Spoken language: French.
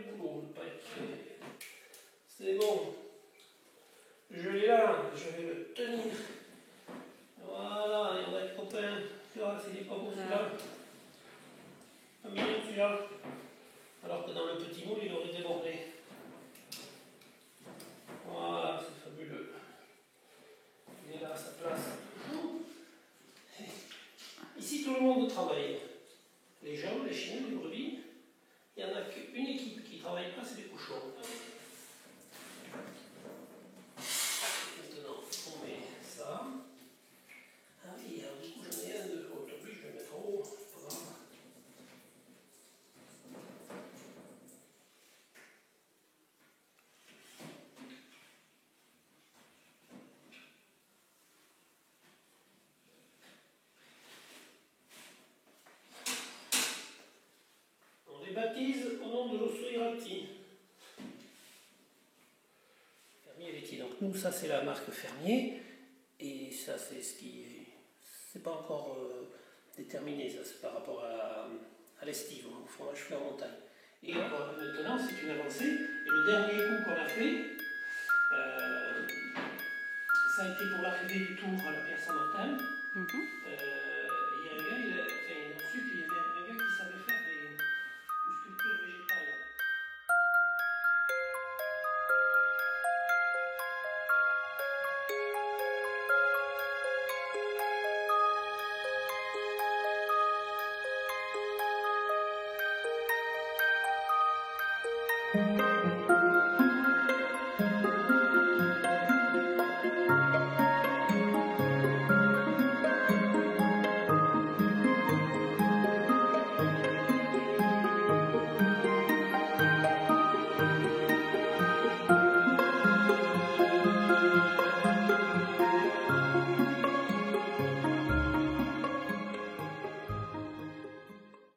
du boulot, le paquet. C'est bon. Je l'ai là, je vais le tenir. Voilà, il y en a des copains. Tu vois, c'est pas beau celui-là. Pas mignon celui-là. Alors que dans le petit moule, il aurait débordé. Voilà, c'est fabuleux. Il est là à sa place. Ici, tout le monde travaille. Les gens, les chiens, les brebis. Il n'y en a qu'une équipe qui ne travaille pas, c'est les cochons. Maintenant, on met ça. Ah oui, alors du coup, j'en ai un de l'autre. Lui, je vais le mettre en haut. Pas grave. On les baptise au nom de l'osso irati. Fermier laitier. Donc nous, ça c'est la marque Fermier. Et ça c'est ce qui... C'est pas encore déterminé, ça c'est par rapport à l'estive, au fromage fait en montagne. Et maintenant, c'est une avancée. Et le dernier coup qu'on a fait, ça a été pour l'arrivée du tour à la Pierre Saint-Martin. Il y a un gars, ensuite il y avait un gars qui savait faire une sculpture végétale.